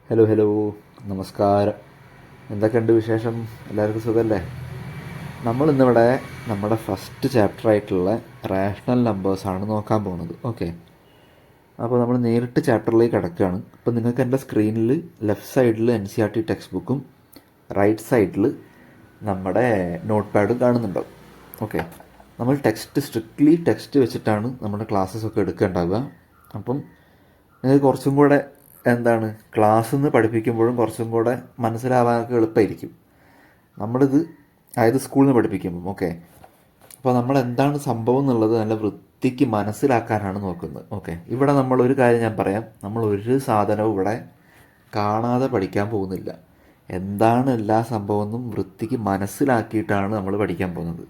Hello, നമസ്കാരം. എന്തൊക്കെയുണ്ട് വിശേഷം? എല്ലാവർക്കും സുഖമല്ലേ? നമ്മളിന്നിവിടെ നമ്മുടെ ഫസ്റ്റ് ചാപ്റ്റർ ആയിട്ടുള്ള റാഷണൽ നമ്പേഴ്സാണ് നോക്കാൻ പോകുന്നത്. ഓക്കെ, അപ്പോൾ നമ്മൾ നേരിട്ട് ചാപ്റ്ററിലേക്ക് കിടക്കുകയാണ്. അപ്പോൾ നിങ്ങൾക്ക് എൻ്റെ സ്ക്രീനിൽ ലെഫ്റ്റ് സൈഡിൽ NCERT ടെക്സ്റ്റ് ബുക്കും റൈറ്റ് സൈഡിൽ നമ്മുടെ നോട്ട് പാഡും കാണുന്നുണ്ടാവും. ഓക്കെ, നമ്മൾ സ്ട്രിക്ട്ലി ടെക്സ്റ്റ് വെച്ചിട്ടാണ് നമ്മുടെ ക്ലാസ്സസൊക്കെ എടുക്കേണ്ടാവുക. അപ്പം നിങ്ങൾക്ക് കുറച്ചും കൂടെ ക്ലാസ്സിൽ നിന്ന് പഠിപ്പിക്കുമ്പോഴും കുറച്ചും കൂടെ മനസ്സിലാവാനൊക്കെ എളുപ്പമായിരിക്കും. നമ്മളിത് സ്കൂളിൽ നിന്ന് പഠിപ്പിക്കുമ്പം. ഓക്കെ, അപ്പോൾ നമ്മൾ എന്താണ് സംഭവം എന്നുള്ളത് നല്ല വൃത്തിക്ക് മനസ്സിലാക്കാനാണ് നോക്കുന്നത്. ഓക്കെ, ഇവിടെ നമ്മളൊരു കാര്യം ഞാൻ പറയാം, നമ്മൾ ഒരു സാധനവും ഇവിടെ കാണാതെ പഠിക്കാൻ പോകുന്നില്ല. എന്താണ് എല്ലാ സംഭവമെന്നും വൃത്തിക്ക് മനസ്സിലാക്കിയിട്ടാണ് നമ്മൾ പഠിക്കാൻ പോകുന്നത്.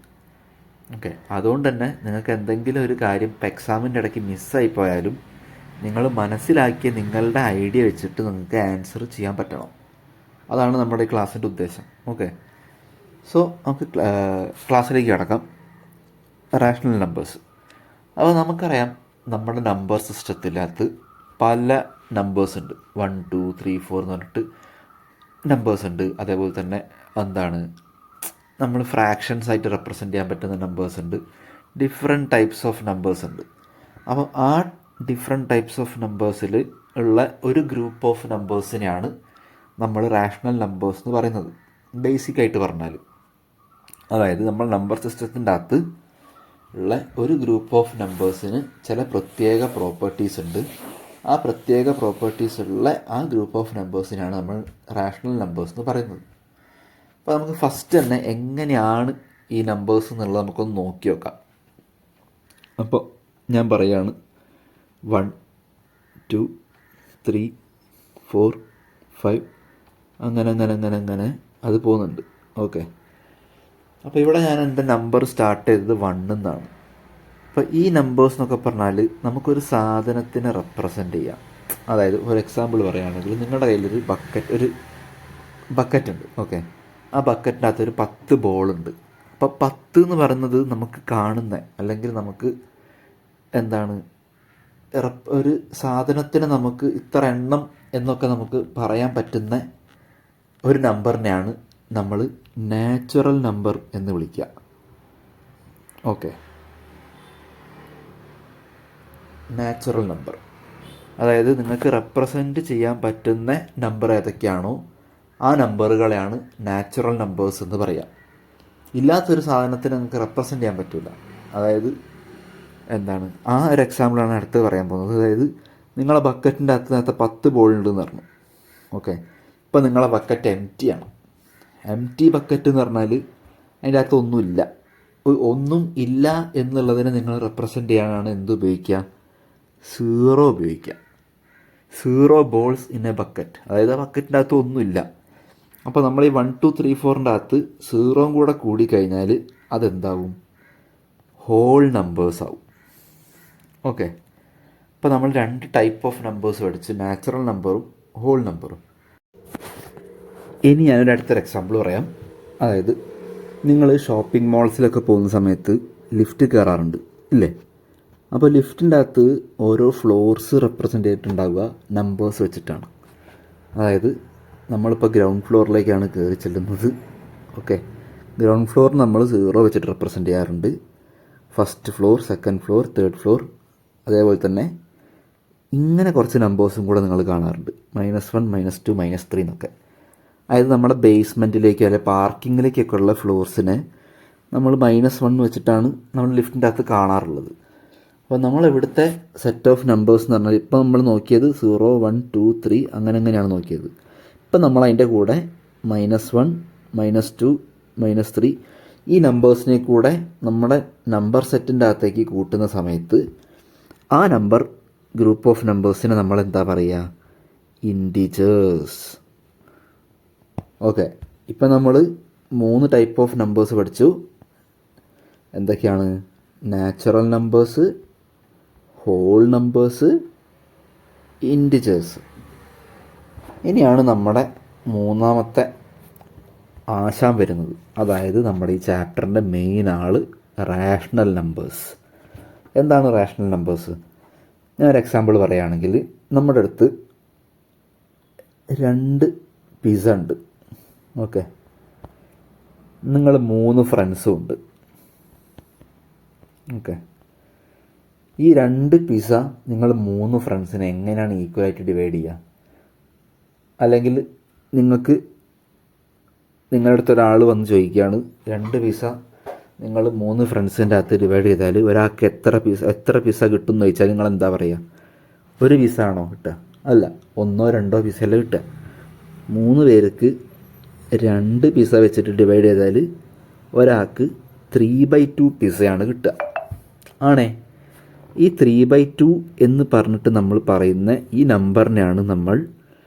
ഓക്കെ, അതുകൊണ്ട് തന്നെ നിങ്ങൾക്ക് എന്തെങ്കിലും ഒരു കാര്യം ഇപ്പോൾ എക്സാമിൻ്റെ ഇടയ്ക്ക് മിസ്സായി പോയാലും നിങ്ങൾ മനസ്സിലാക്കിയ നിങ്ങളുടെ ഐഡിയ വെച്ചിട്ട് നിങ്ങൾക്ക് ആൻസർ ചെയ്യാൻ പറ്റണം. അതാണ് നമ്മുടെ ഈ ക്ലാസ്സിൻ്റെ ഉദ്ദേശം. ഓക്കെ, സോ നമുക്ക് ക്ലാസ്സിലേക്ക് കിടക്കാം. Rational numbers. അപ്പോൾ നമുക്കറിയാം, നമ്മുടെ നമ്പർ സിസ്റ്റത്തിനകത്ത് പല നമ്പേഴ്സ് ഉണ്ട്. 1 2 3 4 എന്ന് പറഞ്ഞിട്ട് നമ്പേഴ്സ് ഉണ്ട്. അതേപോലെ തന്നെ നമ്മൾ ഫ്രാക്ഷൻസ് ആയിട്ട് റെപ്രസെൻ്റ് ചെയ്യാൻ പറ്റുന്ന നമ്പേഴ്സ് ഉണ്ട്. ഡിഫറെൻറ്റ് ടൈപ്സ് ഓഫ് നമ്പേഴ്സ് ഉണ്ട്. അപ്പോൾ ആ ഡിഫറെൻറ്റ് ടൈപ്സ് ഓഫ് നമ്പേഴ്സിൽ ഉള്ള ഒരു ഗ്രൂപ്പ് ഓഫ് നമ്പേഴ്സിനെയാണ് നമ്മൾ റാഷണൽ നമ്പേഴ്സ് എന്ന് പറയുന്നത്, ബേസിക്കായിട്ട് പറഞ്ഞാൽ. അതായത് നമ്മൾ നമ്പർ സിസ്റ്റത്തിൻ്റെ അകത്ത് ഉള്ള ഒരു ഗ്രൂപ്പ് ഓഫ് നമ്പേഴ്സിന് ചില പ്രത്യേക പ്രോപ്പർട്ടീസ് ഉണ്ട്. ആ പ്രത്യേക പ്രോപ്പർട്ടീസ് ഉള്ള ആ ഗ്രൂപ്പ് ഓഫ് നമ്പേഴ്സിനാണ് നമ്മൾ റാഷണൽ നമ്പേഴ്സ് എന്ന് പറയുന്നത്. അപ്പോൾ നമുക്ക് ഫസ്റ്റ് തന്നെ എങ്ങനെയാണ് ഈ നമ്പേഴ്സ് എന്നുള്ളത് നമുക്കൊന്ന് നോക്കി നോക്കാം. അപ്പോൾ ഞാൻ പറയുകയാണ്, 1 2 3 4 5 അങ്ങനെ അത് പോകുന്നുണ്ട്. ഓക്കെ, അപ്പോൾ ഇവിടെ ഞാൻ എൻ്റെ നമ്പർ സ്റ്റാർട്ട് ചെയ്തത് 1 എന്നാണ്. അപ്പോൾ ഈ നമ്പേഴ്സ് എന്നൊക്കെ പറഞ്ഞാൽ നമുക്കൊരു സാധനത്തിനെ റെപ്രസെൻ്റ് ചെയ്യാം. അതായത് ഒരു എക്സാമ്പിൾ പറയുകയാണെങ്കിൽ, നിങ്ങളുടെ കയ്യിലൊരു ബക്കറ്റ് ഉണ്ട്. ഓക്കെ, ആ ബക്കറ്റിൻ്റെ അകത്തൊരു 10 ബോളുണ്ട്. അപ്പോൾ 10 എന്ന് പറയുന്നത് നമുക്ക് കാണുന്ന, അല്ലെങ്കിൽ നമുക്ക് ഒരു സാധനത്തിന് നമുക്ക് ഇത്ര എണ്ണം എന്നൊക്കെ നമുക്ക് പറയാൻ പറ്റുന്ന ഒരു നമ്പറിനെയാണ് നമ്മൾ നാച്ചുറൽ നമ്പർ എന്ന് വിളിക്കുക. ഓക്കെ, നാച്ചുറൽ നമ്പർ, അതായത് നിങ്ങൾക്ക് റെപ്രസെൻറ്റ് ചെയ്യാൻ പറ്റുന്ന നമ്പർ ഏതൊക്കെയാണോ ആ നമ്പറുകളെയാണ് നാച്ചുറൽ നമ്പേഴ്സ് എന്ന് പറയുക. ഇല്ലാത്തൊരു സാധനത്തിന് നിങ്ങൾക്ക് റെപ്രസെൻറ്റ് ചെയ്യാൻ പറ്റില്ല. അതായത് ആ ഒരു എക്സാമ്പിളാണ് അടുത്ത് പറയാൻ പോകുന്നത്. അതായത് നിങ്ങളെ ബക്കറ്റിൻ്റെ അകത്ത് നേരത്തെ 10 ബോളുണ്ടെന്ന് പറഞ്ഞു. ഓക്കെ, ഇപ്പോൾ നിങ്ങളെ ബക്കറ്റ് എംറ്റിയാണ്. എംറ്റി ബക്കറ്റ് എന്ന് പറഞ്ഞാൽ അതിൻ്റെ അകത്ത് ഒന്നുമില്ല. ഒന്നും ഇല്ല എന്നുള്ളതിനെ നിങ്ങൾ റെപ്രസെൻ്റ് ചെയ്യാനാണ് എന്ത് ഉപയോഗിക്കുക? 0 ഉപയോഗിക്കുക. 0 ബോൾസ് ഇൻ എ ബക്കറ്റ്, അതായത് ആ ബക്കറ്റിൻ്റെ അകത്ത് ഒന്നുമില്ല. അപ്പോൾ നമ്മൾ ഈ 1 2 3 4ൻ്റെ അകത്ത് 0 കൂടെ കൂടിക്കഴിഞ്ഞാൽ അതെന്താവും? ഹോൾ നമ്പേഴ്സ് ആവും. ഓക്കെ, അപ്പോൾ നമ്മൾ 2 ടൈപ്പ് ഓഫ് നമ്പേഴ്സ് പഠിച്ച്, നാച്ചുറൽ നമ്പറും ഹോൾ നമ്പറും. ഇനി ഞാനൊരു അടുത്തൊരു എക്സാമ്പിൾ പറയാം. അതായത് നിങ്ങൾ ഷോപ്പിംഗ് മോൾസിലൊക്കെ പോകുന്ന സമയത്ത് ലിഫ്റ്റ് കയറാറുണ്ട് ഇല്ലേ? അപ്പോൾ ലിഫ്റ്റിൻ്റെ അകത്ത് ഓരോ ഫ്ലോർസ് റെപ്രസെൻ്റ് ചെയ്തിട്ടുണ്ടാവുക നമ്പേഴ്സ് വെച്ചിട്ടാണ്. അതായത് നമ്മളിപ്പോൾ ഗ്രൗണ്ട് ഫ്ലോറിലേക്കാണ് കയറി ചെല്ലുന്നത്. ഓക്കെ, ഗ്രൗണ്ട് ഫ്ലോർ നമ്മൾ 0 വെച്ചിട്ട് റെപ്രസെൻ്റ് ചെയ്യാറുണ്ട്. First floor, second floor, third floor, അതേപോലെ തന്നെ ഇങ്ങനെ കുറച്ച് നമ്പേഴ്സും കൂടെ നിങ്ങൾ കാണാറുണ്ട്. -1 -2 -3 എന്നൊക്കെ. അതായത് നമ്മുടെ ബേസ്മെൻറ്റിലേക്ക് അല്ലെങ്കിൽ പാർക്കിങ്ങിലേക്കൊക്കെ ഉള്ള ഫ്ലോർസിനെ നമ്മൾ -1 വെച്ചിട്ടാണ് നമ്മൾ ലിഫ്റ്റിൻ്റെ അകത്ത് കാണാറുള്ളത്. അപ്പോൾ നമ്മൾ ഇവിടുത്തെ സെറ്റ് ഓഫ് നമ്പേഴ്സ് എന്ന് പറഞ്ഞാൽ, ഇപ്പോൾ നമ്മൾ നോക്കിയത് 0 1 2 3 അങ്ങനെയാണ് നോക്കിയത്. ഇപ്പം നമ്മൾ അതിൻ്റെ കൂടെ -1 -2 -3 ഈ നമ്പേഴ്സിനെ കൂടെ നമ്മുടെ നമ്പർ സെറ്റിൻ്റെ അകത്തേക്ക് കൂട്ടുന്ന സമയത്ത് ആ നമ്പർ ഗ്രൂപ്പ് ഓഫ് നമ്പേഴ്സിനെ നമ്മൾ എന്താ പറയുക? ഇൻറ്റിജേഴ്സ്. ഓക്കെ, ഇപ്പം നമ്മൾ 3 ടൈപ്പ് ഓഫ് നമ്പേഴ്സ് പഠിച്ചു. എന്തൊക്കെയാണ്? Natural numbers, whole numbers, integers. ഇനിയാണ് നമ്മുടെ മൂന്നാമത്തെ ആശാൻ വരുന്നത്. അതായത് നമ്മുടെ ഈ ചാപ്റ്ററിൻ്റെ മെയിൻ ആൾ റാഷണൽ നമ്പേഴ്സ്. എന്താണ് റാഷണൽ നമ്പേഴ്സ്? ഞാനൊരു എക്സാമ്പിൾ പറയുകയാണെങ്കിൽ, നമ്മുടെ അടുത്ത് 2 പിസ്സ ഉണ്ട്. ഓക്കെ, നിങ്ങൾ 3 ഫ്രണ്ട്സും ഉണ്ട്. ഓക്കെ, ഈ 2 പിസ്സ നിങ്ങൾ 3 ഫ്രണ്ട്സിനെ എങ്ങനെയാണ് ഈക്വലായിട്ട് ഡിവൈഡ് ചെയ്യുക? അല്ലെങ്കിൽ നിങ്ങളുടെ അടുത്ത് ഒരാൾ വന്ന് ചോദിക്കുകയാണ് 2 പിസ്സ നിങ്ങൾ 3 ഫ്രണ്ട്സിൻ്റെ അകത്ത് ഡിവൈഡ് ചെയ്താൽ ഒരാൾക്ക് എത്ര പിസ്സ കിട്ടും എന്ന് ചോദിച്ചാൽ നിങ്ങൾ എന്താ പറയുക? 1 പിസ്സ ആണോ കിട്ടുക? അല്ല, 1 2 പിസ്സയല്ലേ കിട്ടുക. 3 പേർക്ക് 2 പിസ്സ വെച്ചിട്ട് ഡിവൈഡ് ചെയ്താൽ ഒരാൾക്ക് 3/2 പിസ്സയാണ് കിട്ടുക. ആണേ, ഈ 3/2 എന്ന് പറഞ്ഞിട്ട് നമ്മൾ പറയുന്ന ഈ നമ്പറിനെയാണ് നമ്മൾ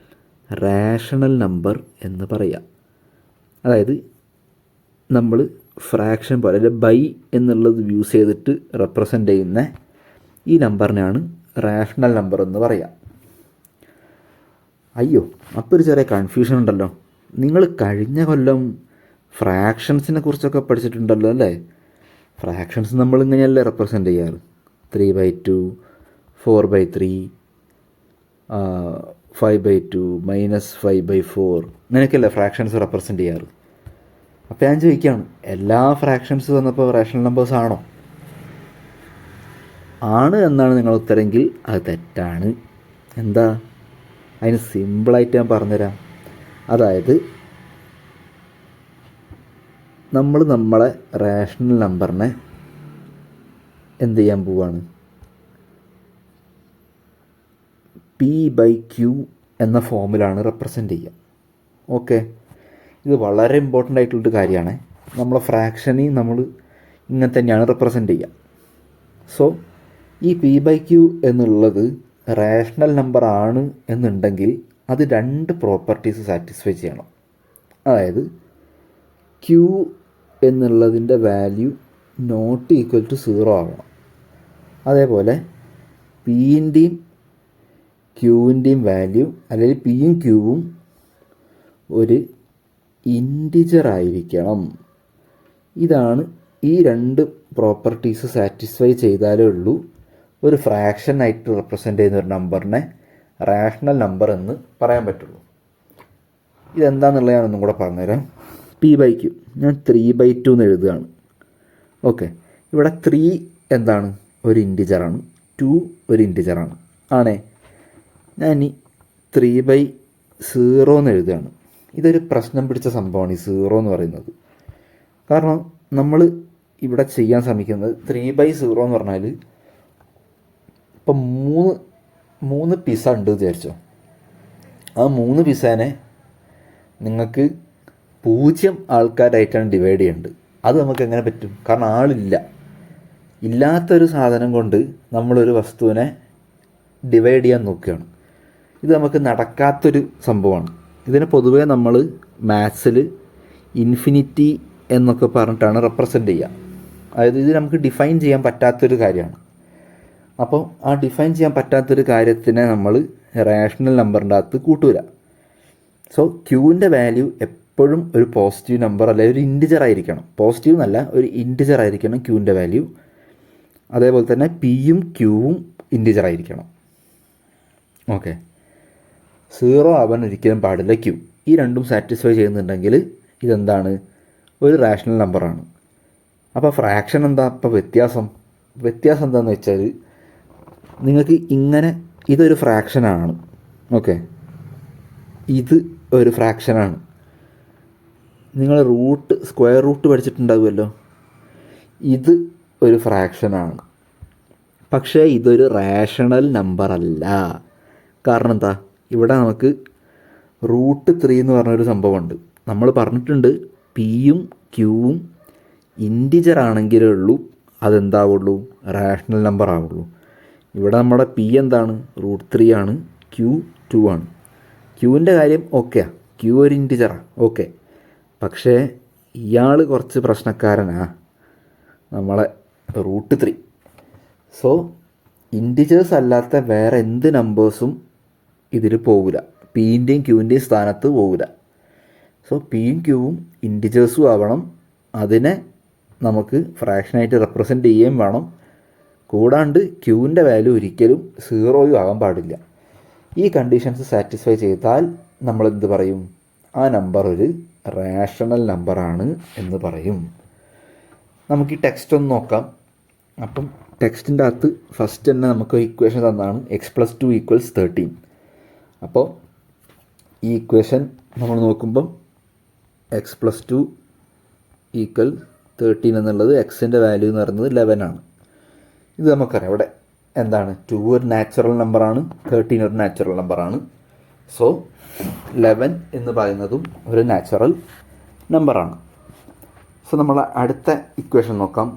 റാഷണൽ നമ്പർ എന്ന് പറയുക. അതായത് നമ്മൾ ഫ്രാക്ഷൻ പോലെ അല്ലെ ബൈ എന്നുള്ളത് യൂസ് ചെയ്തിട്ട് റെപ്രസെൻ്റ് ചെയ്യുന്ന ഈ നമ്പറിനെയാണ് റാഷണൽ നമ്പർ എന്ന് പറയുക. അയ്യോ, അപ്പോൾ ഒരു ചെറിയ കൺഫ്യൂഷൻ ഉണ്ടല്ലോ. നിങ്ങൾ കഴിഞ്ഞ കൊല്ലം ഫ്രാക്ഷൻസിനെ കുറിച്ചൊക്കെ പഠിച്ചിട്ടുണ്ടല്ലോ അല്ലേ? ഫ്രാക്ഷൻസ് നമ്മളിങ്ങനെയല്ലേ റെപ്രസെൻ്റ് ചെയ്യാറ്? 3/2, 4/3, 5/2, -5/4 അങ്ങനെയൊക്കെയല്ലേ ഫ്രാക്ഷൻസ് റെപ്രസെൻ്റ് ചെയ്യാറ്. അപ്പോൾ ഞാൻ ചോദിക്കുകയാണ്, എല്ലാ ഫ്രാക്ഷൻസ് വന്നപ്പോൾ റാഷണൽ നമ്പേഴ്സ് ആണോ? ആണ് എന്നാണ് നിങ്ങളുടെ ഉത്തരമെങ്കിൽ അത് തെറ്റാണ്. എന്താ? അതിന് സിമ്പിളായിട്ട് ഞാൻ പറഞ്ഞുതരാം. അതായത് നമ്മളെ റാഷണൽ നമ്പറിനെ എന്ത് ചെയ്യാൻ പോവാണ്? P/Q എന്ന ഫോമിലാണ് റെപ്രസെൻ്റ് ചെയ്യുക. ഓക്കെ, ഇത് വളരെ ഇമ്പോർട്ടൻ്റ് ആയിട്ടുള്ളൊരു കാര്യമാണ്. നമ്മളെ ഫ്രാക്ഷനെ നമ്മൾ ഇങ്ങനെ തന്നെയാണ് റെപ്രസെൻ്റ് ചെയ്യുക. സോ ഈ P/Q എന്നുള്ളത് റാഷണൽ നമ്പർ ആണ് എന്നുണ്ടെങ്കിൽ അത് 2 പ്രോപ്പർട്ടീസ് സാറ്റിസ്ഫൈ ചെയ്യണം. അതായത് Q എന്നുള്ളതിൻ്റെ വാല്യൂ നോട്ട് ഈക്വൽ ടു 0 ആവണം. അതേപോലെ Pൻ്റെയും Qൻ്റെയും വാല്യൂ, അല്ലെങ്കിൽ Pയും Qവും ഒരു ഇൻറ്റിജർ ആയിരിക്കണം. ഇതാണ് ഈ 2 പ്രോപ്പർട്ടീസ് സാറ്റിസ്ഫൈ ചെയ്താലേ ഉള്ളൂ ഒരു ഫ്രാക്ഷൻ ആയിട്ട് റെപ്രസെൻ്റ് ചെയ്യുന്ന ഒരു നമ്പറിനെ റാഷണൽ നമ്പർ എന്ന് പറയാൻ പറ്റുള്ളൂ. ഇതെന്താണെന്നുള്ളത് ഞാനൊന്നും കൂടെ പറഞ്ഞുതരാം. P/Q ഞാൻ 3/2 എന്ന് എഴുതുകയാണ്. ഓക്കെ, ഇവിടെ 3 എന്താണ്? ഒരു ഇൻറ്റിജറാണ്. 2 ഒരു ഇൻറ്റിജറാണ്. ആണേ, ഞാൻ ഇനി 3/0 എന്ന് എഴുതുകയാണ്. ഇതൊരു പ്രശ്നം പിടിച്ച സംഭവമാണ് ഈ 0 എന്ന് പറയുന്നത്. കാരണം നമ്മൾ ഇവിടെ ചെയ്യാൻ ശ്രമിക്കുന്നത് 3/0 എന്ന് പറഞ്ഞാൽ ഇപ്പം 3 പിസ്സ ഉണ്ട് വിചാരിച്ചോ. ആ 3 പിസ്സേനെ നിങ്ങൾക്ക് 0 ആൾക്കാരായിട്ടാണ് ഡിവൈഡ് ചെയ്യേണ്ടത്. അത് നമുക്ക് എങ്ങനെ പറ്റും? കാരണം ആളില്ല. ഇല്ലാത്തൊരു സാധനം കൊണ്ട് നമ്മളൊരു വസ്തുവിനെ ഡിവൈഡ് ചെയ്യാൻ നോക്കുകയാണ്. ഇത് നമുക്ക് നടക്കാത്തൊരു സംഭവമാണ്. ഇതിനെ പൊതുവേ നമ്മൾ മാത്സിൽ ഇൻഫിനിറ്റി എന്നൊക്കെ പറഞ്ഞിട്ടാണ് റെപ്രസെൻ്റ് ചെയ്യുക. അതായത് ഇത് നമുക്ക് ഡിഫൈൻ ചെയ്യാൻ പറ്റാത്തൊരു കാര്യമാണ്. അപ്പോൾ ആ ഡിഫൈൻ ചെയ്യാൻ പറ്റാത്തൊരു കാര്യത്തിനെ നമ്മൾ റാഷണൽ നമ്പറിൻ്റെ അകത്ത് കൂട്ടൂല. സോ ക്യൂവിൻ്റെ വാല്യൂ എപ്പോഴും ഒരു പോസിറ്റീവ് നമ്പർ അല്ലെങ്കിൽ ഒരു ഇൻറ്റിജർ ആയിരിക്കണം. പോസിറ്റീവ് എന്നല്ല, ഒരു ഇൻറ്റിജർ ആയിരിക്കണം ക്യൂവിൻ്റെ വാല്യൂ. അതേപോലെ തന്നെ പിയും ക്യൂവും ഇൻറ്റിജർ ആയിരിക്കണം. ഓക്കെ, 0 ആവാൻ ഒരിക്കലും പാടില്ല ക്യൂ. ഈ രണ്ടും സാറ്റിസ്ഫൈ ചെയ്യുന്നുണ്ടെങ്കിൽ ഇതെന്താണ്? ഒരു റാഷണൽ നമ്പറാണ്. അപ്പോൾ ഫ്രാക്ഷൻ എന്താ ഇപ്പോൾ വ്യത്യാസം എന്താണെന്ന് വെച്ചാൽ നിങ്ങൾക്ക് ഇങ്ങനെ ഇതൊരു ഫ്രാക്ഷനാണ്. ഓക്കെ, ഇത് ഒരു ഫ്രാക്ഷനാണ്. നിങ്ങൾ സ്ക്വയർ റൂട്ട് പഠിച്ചിട്ടുണ്ടാവുമല്ലോ. ഇത് ഒരു ഫ്രാക്ഷനാണ്. പക്ഷേ ഇതൊരു റാഷണൽ നമ്പർ അല്ല. കാരണം എന്താ? ഇവിടെ നമുക്ക് √3 എന്ന് പറഞ്ഞൊരു സംഭവമുണ്ട്. നമ്മൾ പറഞ്ഞിട്ടുണ്ട് പിയും ക്യൂവും ഇൻറ്റിജർ ആണെങ്കിലേ ഉള്ളൂ അതെന്താവുള്ളൂ? റാഷണൽ നമ്പർ ആവുള്ളൂ. ഇവിടെ നമ്മുടെ പി എന്താണ്? √3 ആണ്. ക്യൂ 2 ആണ്. ക്യൂവിൻ്റെ കാര്യം ഓക്കെയാണ്, ക്യൂ ഒരു ഇൻറ്റിജറാണ്. ഓക്കെ, പക്ഷേ ഇയാൾ കുറച്ച് പ്രശ്നക്കാരനാ, നമ്മളെ √3. സോ ഇൻറ്റിജേഴ്സ് അല്ലാത്ത വേറെ എന്ത് നമ്പേഴ്സും ഇതിൽ പോകില്ല, പിൻ്റെയും ക്യൂവിൻ്റെയും സ്ഥാനത്ത് പോകില്ല. സോ പിയും ക്യൂവും ഇൻറ്റിജേഴ്സും ആവണം. അതിനെ നമുക്ക് ഫ്രാക്ഷനായിട്ട് റെപ്രസെൻ്റ് ചെയ്യുകയും വേണം. കൂടാണ്ട് ക്യൂവിൻ്റെ വാല്യൂ ഒരിക്കലും 0 ആകാൻ പാടില്ല. ഈ കണ്ടീഷൻസ് സാറ്റിസ്ഫൈ ചെയ്താൽ നമ്മൾ എന്ത് പറയും? ആ നമ്പർ ഒരു റാഷണൽ നമ്പറാണ് എന്ന് പറയും. നമുക്ക് ഈ ടെക്സ്റ്റ് ഒന്ന് നോക്കാം. അപ്പം ടെക്സ്റ്റിൻ്റെ അകത്ത് ഫസ്റ്റ് തന്നെ നമുക്ക് ഇക്വേഷൻ തന്നാണ് x+2 = 13. അപ്പോൾ ഈ ഇക്വേഷൻ നമ്മൾ നോക്കുമ്പം x+2 = 13 എന്നുള്ളത് എക്സിൻ്റെ വാല്യൂ എന്ന് പറയുന്നത് 11 ആണ്. ഇത് നമുക്കറിയാം. ഇവിടെ എന്താണ്? 2 ഒരു നാച്ചുറൽ നമ്പറാണ്, 13 ഒരു നാച്ചുറൽ നമ്പറാണ്. സോ 11 എന്ന് പറയുന്നതും ഒരു നാച്ചുറൽ നമ്പറാണ്. സോ നമ്മൾ അടുത്ത ഇക്വേഷൻ നോക്കാം.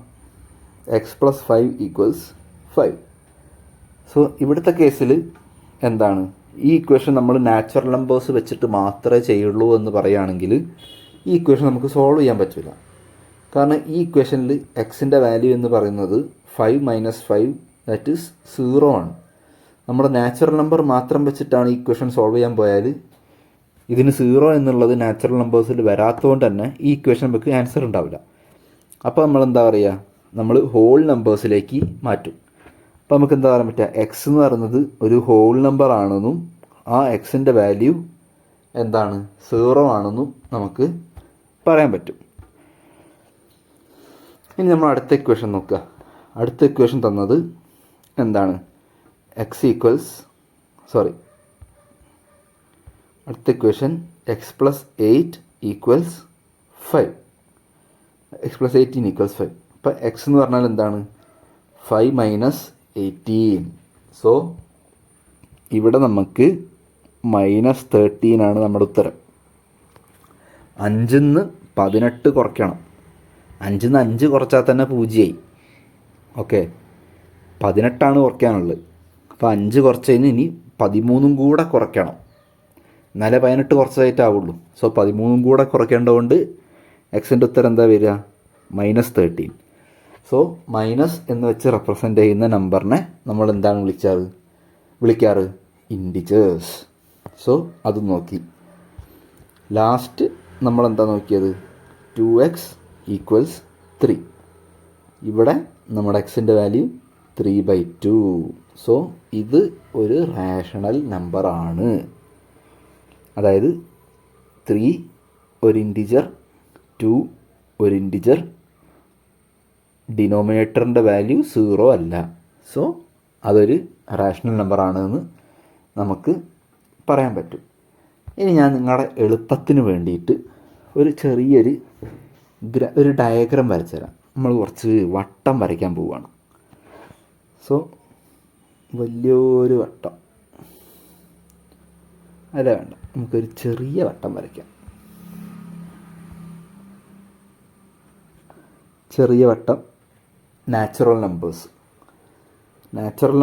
x+5 = 5. സോ ഇവിടുത്തെ കേസിൽ എന്താണ്? ഈ ഇക്വേഷൻ നമ്മൾ നാച്ചുറൽ നമ്പേഴ്സ് വെച്ചിട്ട് മാത്രമേ ചെയ്യുള്ളൂ എന്ന് പറയുകയാണെങ്കിൽ ഈ ഇക്വേഷൻ നമുക്ക് സോൾവ് ചെയ്യാൻ പറ്റില്ല. കാരണം ഈ ഇക്വേഷനിൽ എക്സിൻ്റെ വാല്യൂ എന്ന് പറയുന്നത് 5 - 5 ദാറ്റ് ഈസ് 0 ആണ്. നമ്മുടെ നാച്ചുറൽ നമ്പർ മാത്രം വെച്ചിട്ടാണ് ഈ ഇക്വേഷൻ സോൾവ് ചെയ്യാൻ പോയാൽ ഇതിന് 0 എന്നുള്ളത് നാച്ചുറൽ നമ്പേഴ്സിൽ വരാത്തതുകൊണ്ട് തന്നെ ഈ ഇക്വേഷൻ നമുക്ക് ആൻസർ ഉണ്ടാവില്ല. അപ്പോൾ നമ്മൾ എന്താ പറയുക? നമ്മൾ ഹോൾ നമ്പേഴ്സിലേക്ക് മാറ്റും. അപ്പോൾ നമുക്ക് എന്താ പറയാൻ പറ്റുക? എക്സ് എന്ന് പറയുന്നത് ഒരു ഹോൾ നമ്പർ ആണെന്നും ആ എക്സിൻ്റെ വാല്യൂ എന്താണ്? 0 ആണെന്നും നമുക്ക് പറയാൻ പറ്റും. ഇനി നമ്മൾ അടുത്ത ഇക്വേഷൻ നോക്കുക. അടുത്ത ഇക്വേഷൻ തന്നത് എന്താണ്? അടുത്ത ഇക്വേഷൻ x+8 = 5. x+18 = 5. അപ്പോൾ എക്സ് എന്ന് പറഞ്ഞാൽ എന്താണ്? 5 - 18. സോ ഇവിടെ നമുക്ക് -13 ആണ് നമ്മുടെ ഉത്തരം. 5 നിന്ന് 18 കുറയ്ക്കണം. 5 നിന്ന് 5 കുറച്ചാൽ തന്നെ 0 ആയി. ഓക്കെ, 18 കുറയ്ക്കാനുള്ളത്. അപ്പോൾ 5 കുറച്ച് കഴിഞ്ഞ് ഇനി 13 കൂടെ കുറയ്ക്കണം. എന്നാലേ 18 കുറച്ചായിട്ടാവുള്ളൂ. സോ 13 കൂടെ കുറയ്ക്കേണ്ടതുകൊണ്ട് എക്സിൻ്റെ ഉത്തരം എന്താ വരിക? -13. സോ മൈനസ് എന്ന് വെച്ച് റെപ്രസെൻ്റ് ചെയ്യുന്ന നമ്പറിനെ നമ്മൾ എന്താണ് വിളിക്കാറ്? ഇൻഡിജേഴ്സ്. സോ അത് നോക്കി. ലാസ്റ്റ് നമ്മളെന്താ നോക്കിയത്? 2x = 3. ഇവിടെ നമ്മുടെ എക്സിൻ്റെ വാല്യൂ 3/2. സോ ഇത് ഒരു റാഷണൽ നമ്പറാണ്. അതായത് 3 ഒരു ഇൻറ്റിജർ, 2 ഒരു ഇൻറ്റിജർ, ഡിനോമിനേറ്ററിൻ്റെ വാല്യൂ 0 അല്ല. സോ അതൊരു റാഷണൽ നമ്പറാണെന്ന് നമുക്ക് പറയാൻ പറ്റും. ഇനി ഞാൻ നിങ്ങളുടെ എളുപ്പത്തിന് വേണ്ടിയിട്ട് ഒരു ചെറിയൊരു ഒരു ഡയഗ്രാം വരച്ചു തരാം. നമ്മൾ കുറച്ച് വട്ടം വരയ്ക്കാൻ പോവുകയാണ്. സോ വലിയൊരു വട്ടം അല്ല, വേണ്ട, നമുക്കൊരു ചെറിയ വട്ടം വരയ്ക്കാം. ചെറിയ വട്ടം. നാച്ചുറൽ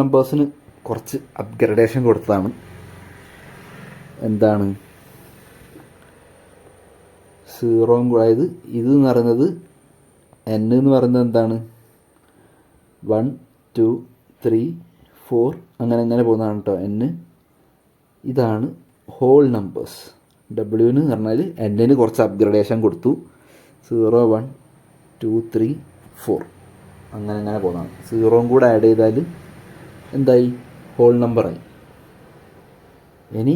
നമ്പേഴ്സിന് കുറച്ച് അപ്ഗ്രഡേഷൻ കൊടുത്തതാണ്. എന്താണ്? 0 അതായത് ഇത് എന്ന് പറയുന്നത് n എന്ന് പറയുന്നത് എന്താണ്? 1 2 3 4 അങ്ങനെ പോകുന്നതാണ് കേട്ടോ n. ഇതാണ് ഹോൾ നമ്പേഴ്സ്. w എന്ന് പറഞ്ഞാൽ n കുറച്ച് അപ്ഗ്രഡേഷൻ കൊടുത്തു. 0 1 2 3 4 അങ്ങനെ പോകുന്നതാണ്. 0 കൂടെ ആഡ് ചെയ്താൽ എന്തായി? ഹോൾ നമ്പറായി. ഇനി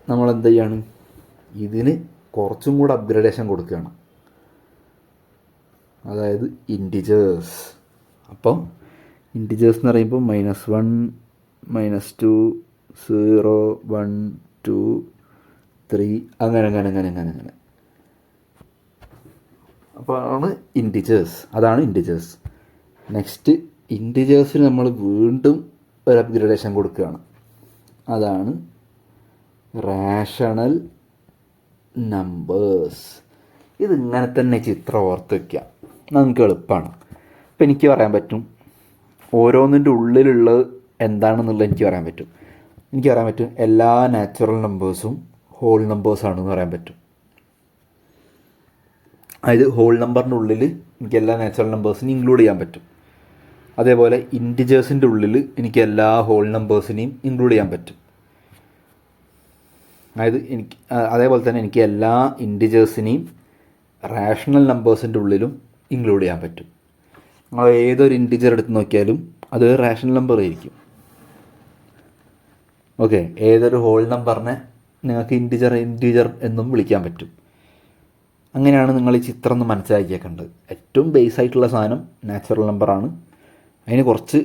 നമ്മൾ എന്ത് ചെയ്യാണ്? ഇതിന് കുറച്ചും കൂടെ അപ്ഗ്രഡേഷൻ കൊടുക്കുകയാണ്. അതായത് ഇൻറ്റിജേഴ്സ്. അപ്പം ഇൻറ്റിജേഴ്സ് എന്ന് പറയുമ്പോൾ -1 -2 0 1 2 3 അങ്ങനെ. അപ്പോൾ ആണ് ഇൻറ്റിജേഴ്സ്. അതാണ് ഇൻറ്റിജേഴ്സ്. നെക്സ്റ്റ് ഇൻറ്റിജേഴ്സിന് നമ്മൾ വീണ്ടും ഒരു അപ്ഗ്രഡേഷൻ കൊടുക്കുകയാണ്. അതാണ് റാഷണൽ നമ്പേഴ്സ്. ഇതിങ്ങനെ തന്നെ ചിത്രം ഓർത്ത് വയ്ക്കുക, നമുക്ക് എളുപ്പമാണ്. ഇപ്പം എനിക്ക് പറയാൻ പറ്റും ഓരോന്നിൻ്റെ ഉള്ളിലുള്ളത് എന്താണെന്നുള്ളത് എനിക്ക് പറയാൻ പറ്റും. എല്ലാ നാച്ചുറൽ നമ്പേഴ്സും ഹോൾ നമ്പേഴ്സാണെന്ന് പറയാൻ പറ്റും. അതായത് ഹോൾ നമ്പറിൻ്റെ ഉള്ളിൽ എനിക്ക് എല്ലാ നാച്ചുറൽ നമ്പേഴ്സിനെയും ഇൻക്ലൂഡ് ചെയ്യാൻ പറ്റും. അതേപോലെ ഇൻറ്റിജേഴ്സിൻ്റെ ഉള്ളിൽ എനിക്ക് എല്ലാ ഹോൾ നമ്പേഴ്സിനെയും ഇൻക്ലൂഡ് ചെയ്യാൻ പറ്റും. അതേപോലെ തന്നെ എനിക്ക് എല്ലാ ഇൻറ്റിജേഴ്സിനെയും റാഷണൽ നമ്പേഴ്സിൻ്റെ ഉള്ളിലും ഇൻക്ലൂഡ് ചെയ്യാൻ പറ്റും. നമ്മൾ ഏതൊരു ഇൻറ്റിജർ എടുത്ത് നോക്കിയാലും അതൊരു റാഷണൽ നമ്പർ ആയിരിക്കും. ഓക്കെ, ഏതൊരു ഹോൾ നമ്പറിനെ നിങ്ങൾക്ക് ഇൻറ്റിജർ എന്നും വിളിക്കാൻ പറ്റും. അങ്ങനെയാണ് നിങ്ങൾ ഈ ചിത്രം ഒന്ന് മനസ്സിലാക്കിയേക്കേണ്ടത്. ഏറ്റവും ബേസ് ആയിട്ടുള്ള സാധനം നാച്ചുറൽ നമ്പറാണ്. അതിന് കുറച്ച്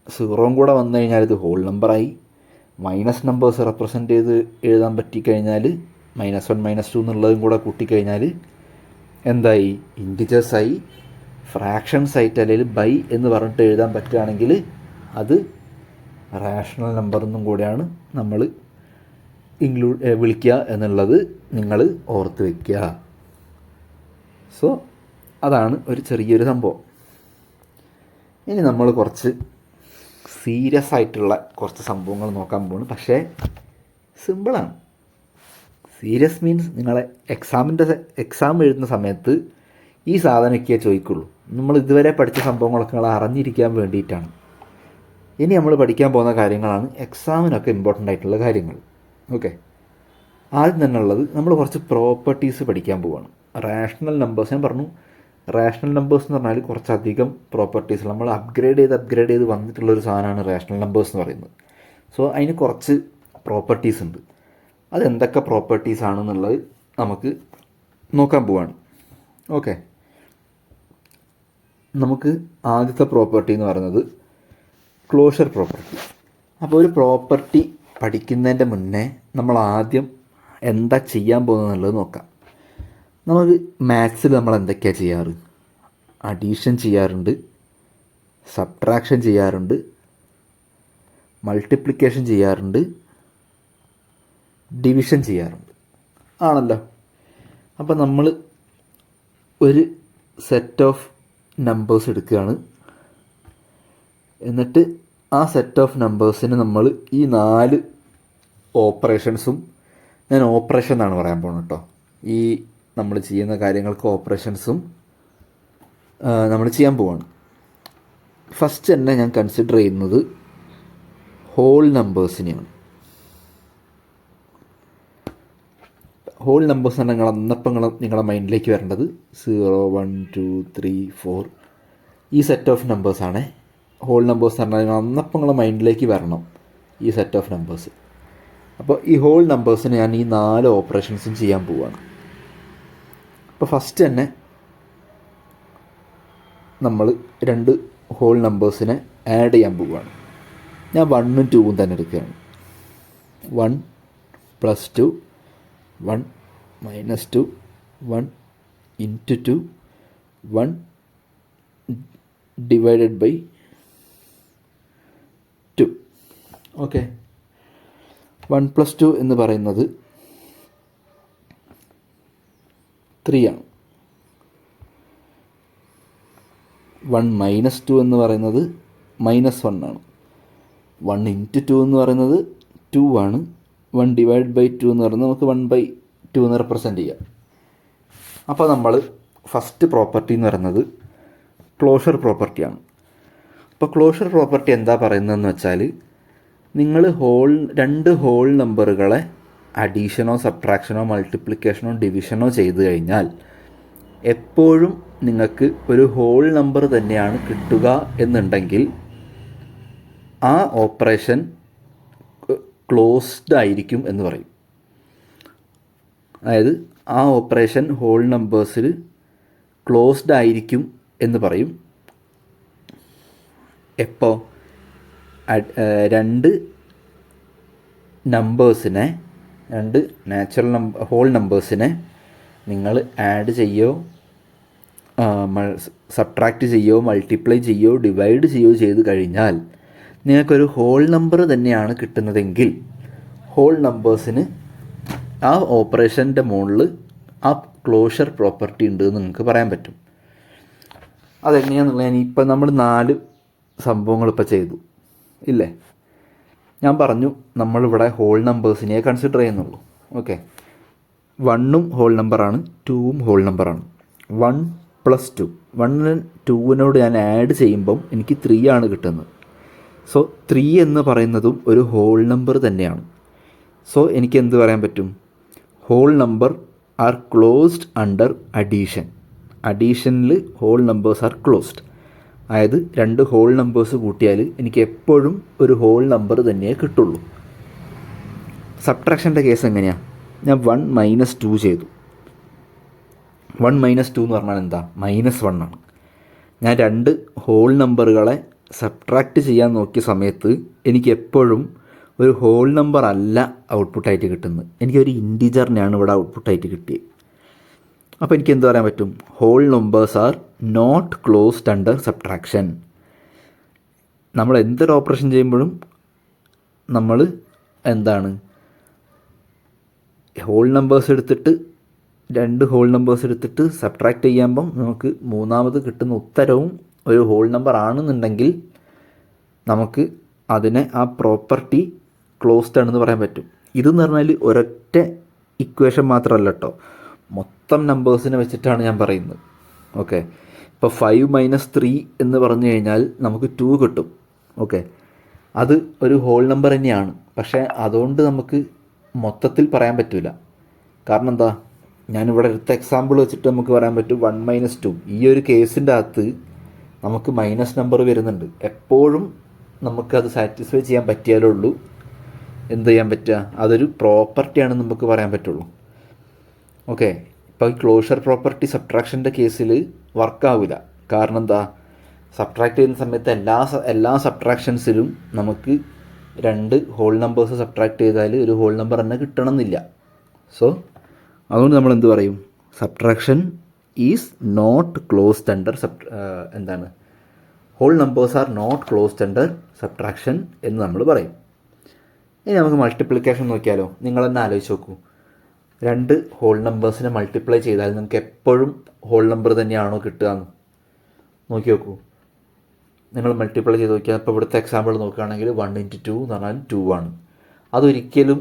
സീറോയും കൂടെ വന്നു കഴിഞ്ഞാൽ ഇത് ഹോൾ നമ്പറായി. മൈനസ് നമ്പേഴ്സ് റെപ്രസെൻറ്റ് ചെയ്ത് എഴുതാൻ പറ്റിക്കഴിഞ്ഞാൽ -1 -2 എന്നുള്ളതും കൂടെ കൂട്ടിക്കഴിഞ്ഞാൽ എന്തായി, ഇൻറ്റിജേഴ്സായി. ഫ്രാക്ഷൻസ് ആയിട്ട് അല്ലെങ്കിൽ ബൈ എന്ന് പറഞ്ഞിട്ട് എഴുതാൻ പറ്റുകയാണെങ്കിൽ അത് റാഷണൽ നമ്പർ എന്നും കൂടെയാണ് നമ്മൾ വിളിക്കുക എന്നുള്ളത് നിങ്ങൾ ഓർത്ത് വയ്ക്കുക. സോ അതാണ് ഒരു ചെറിയൊരു സംഭവം. ഇനി നമ്മൾ കുറച്ച് സീരിയസ് ആയിട്ടുള്ള കുറച്ച് സംഭവങ്ങൾ നോക്കാൻ പോകുന്നു. പക്ഷേ സിമ്പിളാണ്. സീരിയസ് മീൻസ് നിങ്ങളെ എക്സാം എഴുതുന്ന സമയത്ത് ഈ സാധനമൊക്കെ ചോദിക്കുള്ളൂ. നമ്മൾ ഇതുവരെ പഠിച്ച സംഭവങ്ങളൊക്കെ നിങ്ങൾ അറിഞ്ഞിരിക്കാൻ വേണ്ടിയിട്ടാണ്. ഇനി നമ്മൾ പഠിക്കാൻ പോകുന്ന കാര്യങ്ങളാണ് എക്സാമിനൊക്കെ ഇമ്പോർട്ടൻ്റ് ആയിട്ടുള്ള കാര്യങ്ങൾ. ഓക്കെ, ആദ്യം തന്നെ ഉള്ളത് നമ്മൾ കുറച്ച് പ്രോപ്പർട്ടീസ് പഠിക്കാൻ പോവുകയാണ്. റാഷണൽ നമ്പേഴ്സ്, ഞാൻ പറഞ്ഞു റാഷണൽ നമ്പേഴ്സ് എന്ന് പറഞ്ഞാൽ കുറച്ചധികം പ്രോപ്പർട്ടീസ് നമ്മൾ അപ്ഗ്രേഡ് ചെയ്ത് വന്നിട്ടുള്ളൊരു സാധനമാണ് റാഷണൽ നമ്പേഴ്സ് എന്ന് പറയുന്നത്. സോ അതിന് കുറച്ച് പ്രോപ്പർട്ടീസ് ഉണ്ട്. അതെന്തൊക്കെ പ്രോപ്പർട്ടീസ് ആണെന്നുള്ളത് നമുക്ക് നോക്കാൻ പോവാണ്. ഓക്കെ, നമുക്ക് ആദ്യത്തെ പ്രോപ്പർട്ടി എന്ന് പറയുന്നത് ക്ലോഷർ പ്രോപ്പർട്ടി. അപ്പോൾ ഒരു പ്രോപ്പർട്ടി പഠിക്കുന്നതിൻ്റെ മുന്നേ നമ്മൾ ആദ്യം എന്താ ചെയ്യാൻ പോകുന്നതെന്നുള്ളത് നോക്കാം. നമുക്ക് മാത്സിൽ നമ്മൾ എന്തൊക്കെയാണ് ചെയ്യാറ്? അഡീഷൻ ചെയ്യാറുണ്ട്, സബ്ട്രാക്ഷൻ ചെയ്യാറുണ്ട്, മൾട്ടിപ്ലിക്കേഷൻ ചെയ്യാറുണ്ട്, ഡിവിഷൻ ചെയ്യാറുണ്ട് ആണല്ലോ. അപ്പോൾ നമ്മൾ ഒരു സെറ്റ് ഓഫ് നമ്പേഴ്സ് എടുക്കുകയാണ്. എന്നിട്ട് ആ സെറ്റ് ഓഫ് നമ്പേഴ്സിന് നമ്മൾ ഈ 4 ഓപ്പറേഷൻസും, ഞാൻ ഓപ്പറേഷൻ എന്നാണ് പറയാൻ പോകുന്നത് കേട്ടോ, ഈ നമ്മൾ ചെയ്യുന്ന കാര്യങ്ങൾക്ക് ഓപ്പറേഷൻസും നമ്മൾ ചെയ്യാൻ പോവാണ്. ഫസ്റ്റ് തന്നെ ഞാൻ കൺസിഡർ ചെയ്യുന്നത് ഹോൾ നമ്പേഴ്സിനെയാണ്. ഹോൾ നമ്പേഴ്സ് ആണ് നിങ്ങളുടെ മൈൻഡിലേക്ക് വരേണ്ടത് 0, 1, 2, 3, 4 ഈ സെറ്റ് ഓഫ് നമ്പേഴ്സാണ് ഹോൾ നമ്പേഴ്സ് എന്ന് പറഞ്ഞാൽ നിങ്ങളുടെ മൈൻഡിലേക്ക് വരണം ഈ സെറ്റ് ഓഫ് നമ്പേഴ്സ്. അപ്പോൾ ഈ ഹോൾ നമ്പേഴ്സിന് ഞാൻ ഈ 4 ഓപ്പറേഷൻസും ചെയ്യാൻ പോവുകയാണ്. അപ്പോൾ ഫസ്റ്റ് തന്നെ നമ്മൾ 2 ഹോൾ നമ്പേഴ്സിനെ ആഡ് ചെയ്യാൻ പോവുകയാണ്. ഞാൻ 1ഉം 2ഉം തന്നെ എടുക്കുകയാണ്. 1 + 2, 1 - 2, 1 × 2, 1 ÷ 2. ഓക്കെ, 1 + 2 എന്ന് പറയുന്നത് 3 ആണ്. 1 - 2 എന്ന് പറയുന്നത് -1 ആണ്. 1 × 2 എന്ന് പറയുന്നത് 2 ആണ്. 1 ÷ 2 എന്ന് പറയുന്നത് നമുക്ക് 1/2 എന്ന് റെപ്രസെൻ്റ് ചെയ്യാം. അപ്പോൾ നമ്മൾ ഫസ്റ്റ് പ്രോപ്പർട്ടി എന്ന് പറയുന്നത് ക്ലോഷർ പ്രോപ്പർട്ടിയാണ്. അപ്പോൾ ക്ലോഷർ പ്രോപ്പർട്ടി എന്താ പറയുന്നതെന്ന് വെച്ചാൽ, നിങ്ങൾ 2 ഹോൾ നമ്പറുകളെ അഡീഷനോ സബ്ട്രാക്ഷനോ മൾട്ടിപ്ലിക്കേഷനോ ഡിവിഷനോ ചെയ്ത് കഴിഞ്ഞാൽ എപ്പോഴും നിങ്ങൾക്ക് ഒരു ഹോൾ നമ്പർ തന്നെയാണ് കിട്ടുക എന്നുണ്ടെങ്കിൽ ആ ഓപ്പറേഷൻ ക്ലോസ്ഡ് ആയിരിക്കും എന്ന് പറയും. അതായത് ആ ഓപ്പറേഷൻ ഹോൾ നമ്പേഴ്സിൽ ക്ലോസ്ഡ് ആയിരിക്കും എന്ന് പറയും. എപ്പോൾ? 2 നമ്പേഴ്സിനെ, 2 നാച്ചുറൽ ഹോൾ നമ്പേഴ്സിനെ നിങ്ങൾ ആഡ് ചെയ്യോ സബ്ട്രാക്റ്റ് ചെയ്യോ മൾട്ടിപ്ലൈ ചെയ്യോ ഡിവൈഡ് ചെയ്യോ ചെയ്ത് കഴിഞ്ഞാൽ നിങ്ങൾക്കൊരു ഹോൾ നമ്പർ തന്നെയാണ് കിട്ടുന്നതെങ്കിൽ ഹോൾ നമ്പേഴ്സിന് ആ ഓപ്പറേഷൻ്റെ മുകളിൽ ആ ക്ലോഷർ പ്രോപ്പർട്ടി ഉണ്ട് എന്ന് നിങ്ങൾക്ക് പറയാൻ പറ്റും. അതെങ്ങനെയാണെന്നുള്ളത് ഇപ്പം നമ്മൾ 4 സംഭവങ്ങൾ ഇപ്പോൾ ചെയ്തു ഇല്ലേ? ഞാൻ പറഞ്ഞു നമ്മളിവിടെ ഹോൾ നമ്പേഴ്സിനെ കൺസിഡർ ചെയ്യുന്നുള്ളൂ. ഓക്കെ, 1ഉം ഹോൾ നമ്പറാണ്, 2ഉം ഹോൾ നമ്പറാണ്. 1 + 2, 1 2നോട് ഞാൻ ആഡ് ചെയ്യുമ്പം എനിക്ക് 3 ആണ് കിട്ടുന്നത്. സോ 3 എന്ന് പറയുന്നതും ഒരു ഹോൾ നമ്പർ തന്നെയാണ്. സോ എനിക്ക് എന്ത് പറയാൻ പറ്റും? Whole number are closed under addition. അഡീഷനിൽ ഹോൾ നമ്പേഴ്സ് ആർ ക്ലോസ്ഡ്. അതായത് 2 ഹോൾ നമ്പേഴ്സ് കൂട്ടിയാൽ എനിക്ക് എപ്പോഴും ഒരു ഹോൾ നമ്പർ തന്നെയേ കിട്ടുള്ളൂ. സബ്ട്രാക്ഷൻ്റെ കേസ് എങ്ങനെയാണ്? ഞാൻ 1 - 2 ചെയ്തു. 1 - 2 എന്ന് പറഞ്ഞാൽ എന്താ? -1 ആണ്. ഞാൻ രണ്ട് ഹോൾ നമ്പറുകളെ സബ്ട്രാക്റ്റ് ചെയ്യാൻ നോക്കിയ സമയത്ത് എനിക്ക് എപ്പോഴും ഒരു ഹോൾ നമ്പർ അല്ല ഔട്ട്പുട്ടായിട്ട് കിട്ടുന്നത്. എനിക്കൊരു ഇൻറ്റിജറിനെയാണ് ഇവിടെ ഔട്ട്പുട്ടായിട്ട് കിട്ടിയത്. അപ്പോൾ എനിക്ക് എന്ത് പറയാൻ പറ്റും? Whole numbers are not closed under subtraction. നമ്മൾ എന്തൊരു ഓപ്പറേഷൻ ചെയ്യുമ്പോഴും നമ്മൾ എന്താണ് ഹോൾ നമ്പേഴ്സ് എടുത്തിട്ട് രണ്ട് ഹോൾ നമ്പേഴ്സ് എടുത്തിട്ട് സബ്ട്രാക്റ്റ് ചെയ്യുമ്പം നമുക്ക് മൂന്നാമത് കിട്ടുന്ന ഉത്തരവും ഒരു ഹോൾ നമ്പർ ആണെന്നുണ്ടെങ്കിൽ നമുക്ക് അതിനെ ആ പ്രോപ്പർട്ടി ക്ലോസ്ഡ് ആണെന്ന് പറയാൻ പറ്റും. ഇതെന്ന് പറഞ്ഞാൽ ഒരൊറ്റ ഇക്വേഷൻ മാത്രമല്ല കേട്ടോ, മൊത്തം നമ്പേഴ്സിനെ വെച്ചിട്ടാണ് ഞാൻ പറയുന്നത്. ഓക്കെ, ഇപ്പോൾ 5 - 3 എന്ന് പറഞ്ഞു കഴിഞ്ഞാൽ നമുക്ക് 2 കിട്ടും. ഓക്കെ, അത് ഒരു ഹോൾ നമ്പർ തന്നെയാണ്. പക്ഷേ അതുകൊണ്ട് നമുക്ക് മൊത്തത്തിൽ പറയാൻ പറ്റില്ല. കാരണം എന്താ? ഞാനിവിടെ എടുത്ത എക്സാമ്പിൾ വെച്ചിട്ട് നമുക്ക് പറയാൻ പറ്റും 1 - 2. ഈ ഒരു കേസിൻ്റെ അകത്ത് നമുക്ക് മൈനസ് നമ്പർ വരുന്നുണ്ട്. എപ്പോഴും നമുക്കത് സാറ്റിസ്ഫൈ ചെയ്യാൻ പറ്റിയാലേ ഉള്ളൂ എന്ത് ചെയ്യാൻ പറ്റുക, അതൊരു പ്രോപ്പർട്ടിയാണെന്ന് നമുക്ക് പറയാൻ പറ്റുള്ളൂ. ഓക്കെ, ഇപ്പോൾ ഈ ക്ലോഷർ പ്രോപ്പർട്ടി സബ്ട്രാക്ഷൻ്റെ കേസിൽ വർക്കാവില്ല. കാരണം എന്താ? സബ്ട്രാക്ട് ചെയ്യുന്ന സമയത്ത് എല്ലാ സബ്ട്രാക്ഷൻസിലും നമുക്ക് രണ്ട് ഹോൾ നമ്പേഴ്സ് സബ്ട്രാക്ട് ചെയ്താൽ ഒരു ഹോൾ നമ്പർ തന്നെ കിട്ടണമെന്നില്ല. സോ അതുകൊണ്ട് നമ്മൾ എന്ത് പറയും? Subtraction is not closed under എന്താണ് whole numbers are not closed under subtraction എന്ന് നമ്മൾ പറയും. ഇനി നമുക്ക് മൾട്ടിപ്ലിക്കേഷൻ നോക്കിയാലോ? നിങ്ങൾ തന്നെ ആലോചിച്ച് നോക്കൂ. രണ്ട് ഹോൾ നമ്പേഴ്സിനെ മൾട്ടിപ്ലൈ ചെയ്താൽ നിങ്ങൾക്ക് എപ്പോഴും ഹോൾ നമ്പർ തന്നെയാണോ കിട്ടുക എന്ന് നോക്കി നോക്കൂ. നിങ്ങൾ മൾട്ടിപ്ലൈ ചെയ്ത് നോക്കിയാൽ ഇപ്പോൾ ഇവിടുത്തെ എക്സാമ്പിൾ നോക്കുകയാണെങ്കിൽ 1 × 2 എന്ന് പറഞ്ഞാൽ 2 ആണ്. അതൊരിക്കലും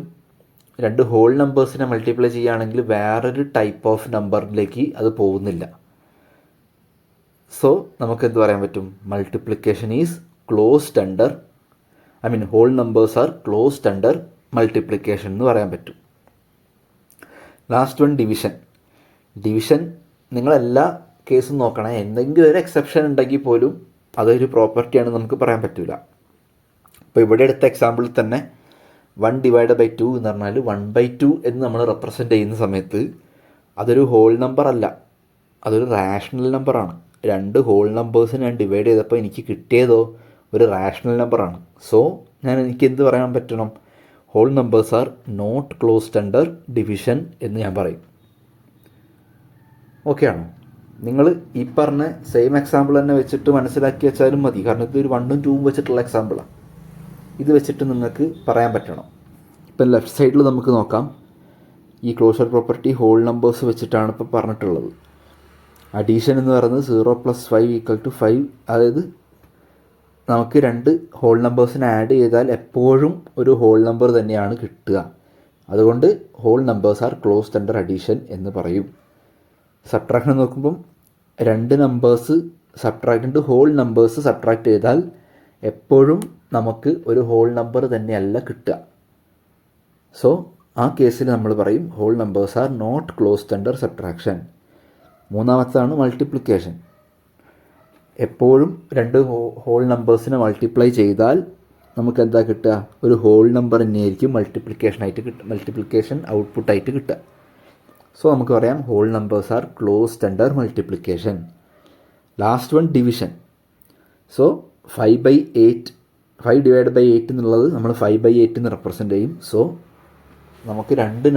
രണ്ട് ഹോൾ നമ്പേഴ്സിനെ മൾട്ടിപ്ലൈ ചെയ്യുകയാണെങ്കിൽ വേറൊരു ടൈപ്പ് ഓഫ് നമ്പറിലേക്ക് അത് പോകുന്നില്ല. സോ നമുക്ക് എന്ത് പറയാൻ പറ്റും? Multiplication is closed under whole numbers are closed under multiplication എന്ന് പറയാൻ പറ്റും. ലാസ്റ്റ് വൺ ഡിവിഷൻ നിങ്ങളെല്ലാ കേസും നോക്കണേ. എന്തെങ്കിലും ഒരു എക്സെപ്ഷൻ ഉണ്ടെങ്കിൽ പോലും അതൊരു പ്രോപ്പർട്ടിയാണെന്ന് നമുക്ക് പറയാൻ പറ്റില്ല. ഇപ്പോൾ ഇവിടെ എടുത്ത എക്സാമ്പിളിൽ തന്നെ 1/2 എന്ന് പറഞ്ഞാൽ 1/2 എന്ന് നമ്മൾ റെപ്രസെൻ്റ് ചെയ്യുന്ന സമയത്ത് അതൊരു ഹോൾ നമ്പർ അല്ല, അതൊരു റാഷണൽ നമ്പറാണ്. രണ്ട് ഹോൾ നമ്പേഴ്സിനെ ഞാൻ ഡിവൈഡ് ചെയ്തപ്പോൾ എനിക്ക് കിട്ടിയതോ ഒരു റാഷണൽ നമ്പറാണ്. സോ എനിക്ക് എന്ത് പറയാൻ പറ്റണം? Whole numbers are not closed under division എന്ന് ഞാൻ പറയും. ഓക്കെ ആണോ? നിങ്ങൾ ഈ പറഞ്ഞ സെയിം എക്സാമ്പിൾ തന്നെ വെച്ചിട്ട് മനസ്സിലാക്കി വെച്ചാലും മതി. കാരണം ഇതൊരു 1 ഉം 2 ഉം വെച്ചിട്ടുള്ള എക്സാമ്പിളാണ്. ഇത് വെച്ചിട്ട് നിങ്ങൾക്ക് പറയാൻ പറ്റണം. ഇപ്പം ലെഫ്റ്റ് സൈഡിൽ നമുക്ക് നോക്കാം. ഈ ക്ലോഷർ പ്രോപ്പർട്ടി ഹോൾ നമ്പേഴ്സ് വെച്ചിട്ടാണ് ഇപ്പോൾ പറഞ്ഞിട്ടുള്ളത്. അഡീഷൻ എന്ന് പറയുന്നത് 0 + 5 = 5. അതായത് നമുക്ക് രണ്ട് ഹോൾ നമ്പേഴ്സിനെ ആഡ് ചെയ്താൽ എപ്പോഴും ഒരു ഹോൾ നമ്പർ തന്നെയാണ് കിട്ടുക. അതുകൊണ്ട് whole numbers are closed under addition എന്ന് പറയും. സബ്ട്രാക്ഷൻ നോക്കുമ്പം രണ്ട് ഹോൾ നമ്പേഴ്സ് സബ്ട്രാക്ട് ചെയ്താൽ എപ്പോഴും നമുക്ക് ഒരു ഹോൾ നമ്പർ തന്നെയല്ല കിട്ടുക. സോ ആ കേസിൽ നമ്മൾ പറയും whole numbers are not closed under subtraction. മൂന്നാമത്താണ് മൾട്ടിപ്ലിക്കേഷൻ. എപ്പോഴും രണ്ട് ഹോൾ നമ്പേഴ്സിനെ മൾട്ടിപ്ലൈ ചെയ്താൽ നമുക്ക് എന്താ കിട്ടുക? ഒരു ഹോൾ നമ്പർ തന്നെയായിരിക്കും മൾട്ടിപ്ലിക്കേഷൻ ഔട്ട്പുട്ടായിട്ട് കിട്ടുക. സോ നമുക്ക് പറയാം whole numbers are closed under multiplication. Last one division. So 5/8 എന്നുള്ളത് നമ്മൾ 5/8 എന്ന് റെപ്രസെൻ്റ് ചെയ്യും. സോ നമുക്ക് രണ്ട്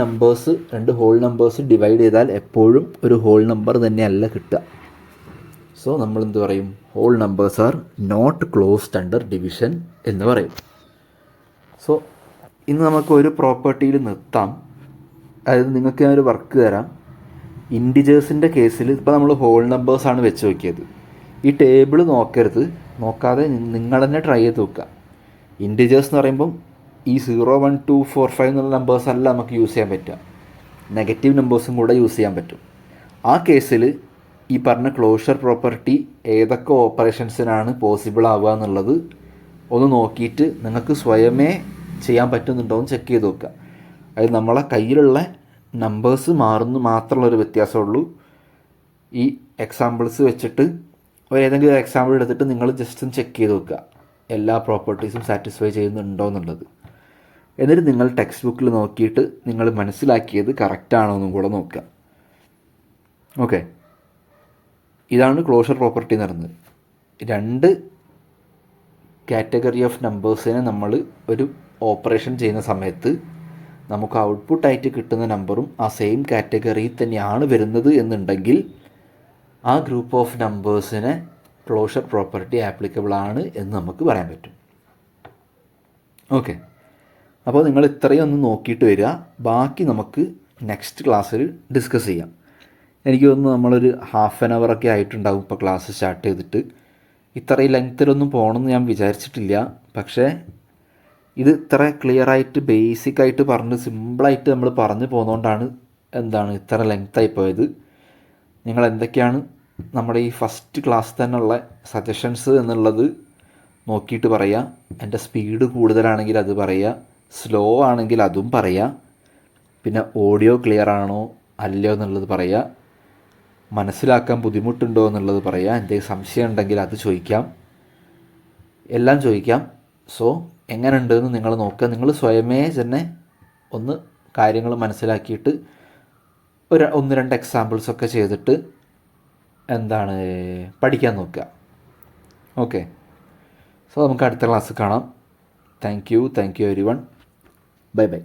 ഹോൾ നമ്പേഴ്സ് ഡിവൈഡ് ചെയ്താൽ എപ്പോഴും ഒരു ഹോൾ നമ്പർ തന്നെയല്ല കിട്ടുക. സോ നമ്മൾ എന്ത് പറയും? Whole numbers are not closed under division എന്ന് പറയും. സോ ഇന്ന് നമുക്ക് ഒരു പ്രോപ്പർട്ടിയിൽ നിർത്താം. അതായത് നിങ്ങൾക്ക് ഞാൻ ഒരു വർക്ക് തരാം. ഇൻറ്റിജേഴ്സിൻ്റെ കേസിൽ ഇപ്പോൾ നമ്മൾ ഹോൾ നമ്പേഴ്സാണ് വെച്ച് നോക്കിയത്. ഈ ടേബിൾ നോക്കാതെ നിങ്ങൾ തന്നെ ട്രൈ ചെയ്ത് നോക്കുക. ഇൻറ്റിജേഴ്സ് എന്ന് പറയുമ്പം ഈ 0, 1, 2, 4, 5 എന്നുള്ള നമ്പേഴ്സ് അല്ല നമുക്ക് യൂസ് ചെയ്യാൻ പറ്റുക. നെഗറ്റീവ് നമ്പേഴ്സും കൂടെ യൂസ് ചെയ്യാൻ പറ്റും. ആ കേസിൽ ഈ പറഞ്ഞ ക്ലോഷർ പ്രോപ്പർട്ടി ഏതൊക്കെ ഓപ്പറേഷൻസിനാണ് പോസിബിൾ ആവുക എന്നുള്ളത് ഒന്ന് നോക്കിയിട്ട് നിങ്ങൾക്ക് സ്വയമേ ചെയ്യാൻ പറ്റുന്നുണ്ടോ എന്ന് ചെക്ക് ചെയ്ത് നോക്കുക. അതായത് നമ്മളെ കയ്യിലുള്ള നമ്പേഴ്സ് മാറുന്നു മാത്രമുള്ളൊരു വ്യത്യാസമുള്ളൂ. ഈ എക്സാമ്പിൾസ് വെച്ചിട്ട് ഏതെങ്കിലും ഒരു എക്സാമ്പിൾ എടുത്തിട്ട് നിങ്ങൾ ജസ്റ്റ് ഒന്ന് ചെക്ക് ചെയ്ത് നോക്കുക എല്ലാ പ്രോപ്പർട്ടീസും സാറ്റിസ്ഫൈ ചെയ്യുന്നുണ്ടോ എന്നുള്ളത്. എന്നിട്ട് നിങ്ങൾ ടെക്സ്റ്റ് ബുക്കിൽ നോക്കിയിട്ട് നിങ്ങൾ മനസ്സിലാക്കിയത് കറക്റ്റാണോ എന്നും കൂടെ നോക്കുക. ഓക്കെ, ഇതാണ് ക്ലോഷർ പ്രോപ്പർട്ടി എന്ന് പറയുന്നത്. രണ്ട് കാറ്റഗറി ഓഫ് നമ്പേഴ്സിനെ നമ്മൾ ഒരു ഓപ്പറേഷൻ ചെയ്യുന്ന സമയത്ത് നമുക്ക് ഔട്ട്പുട്ടായിട്ട് കിട്ടുന്ന നമ്പറും ആ സെയിം കാറ്റഗറിയിൽ തന്നെയാണ് വരുന്നത് എന്നുണ്ടെങ്കിൽ ആ ഗ്രൂപ്പ് ഓഫ് നമ്പേഴ്സിനെ ക്ലോഷർ പ്രോപ്പർട്ടി ആപ്ലിക്കബിൾ ആണ് എന്ന് നമുക്ക് പറയാൻ പറ്റും. ഓക്കെ, അപ്പോൾ നിങ്ങൾ ഇത്രയും ഒന്ന് നോക്കിയിട്ട് വരിക. ബാക്കി നമുക്ക് നെക്സ്റ്റ് ക്ലാസ്സിൽ ഡിസ്കസ് ചെയ്യാം. എനിക്ക് തോന്നുന്നു നമ്മളൊരു ഹാഫ് ആൻ അവറൊക്കെ ആയിട്ടുണ്ടാകും ഇപ്പോൾ ക്ലാസ് സ്റ്റാർട്ട് ചെയ്തിട്ട്. ഇത്രയും ലെങ്ത്തിലൊന്നും പോകണമെന്ന് ഞാൻ വിചാരിച്ചിട്ടില്ല. പക്ഷേ ഇത് ഇത്ര ക്ലിയറായിട്ട് ബേസിക്കായിട്ട് പറഞ്ഞ് സിമ്പിളായിട്ട് നമ്മൾ പറഞ്ഞു പോകുന്നതുകൊണ്ടാണ് ഇത്ര ലെങ്ത്തായി പോയത്. നിങ്ങൾ എന്തൊക്കെയാണ് നമ്മുടെ ഈ ഫസ്റ്റ് ക്ലാസ് തന്നെയുള്ള സജഷൻസ് എന്നുള്ളത് നോക്കിയിട്ട് പറയുക. എൻ്റെ സ്പീഡ് കൂടുതലാണെങ്കിൽ അത് പറയുക, സ്ലോ ആണെങ്കിൽ അതും പറയുക, പിന്നെ ഓഡിയോ ക്ലിയർ ആണോ അല്ലയോ എന്നുള്ളത് പറയുക, മനസ്സിലാക്കാൻ ബുദ്ധിമുട്ടുണ്ടോ എന്നുള്ളത് പറയുക, എന്തെങ്കിലും സംശയം ഉണ്ടെങ്കിൽ അത് ചോദിക്കാം, എല്ലാം ചോദിക്കാം. സോ എങ്ങനെ ഉണ്ടെന്ന് നിങ്ങൾ നോക്കുക. നിങ്ങൾ സ്വയമേ തന്നെ ഒന്ന് കാര്യങ്ങൾ മനസ്സിലാക്കിയിട്ട് ഒന്ന് രണ്ട് എക്സാമ്പിൾസൊക്കെ ചെയ്തിട്ട് പഠിക്കാൻ നോക്കുക. ഓക്കെ, സോ നമുക്ക് അടുത്ത ക്ലാസ് കാണാം. Thank you every one. Bye bye.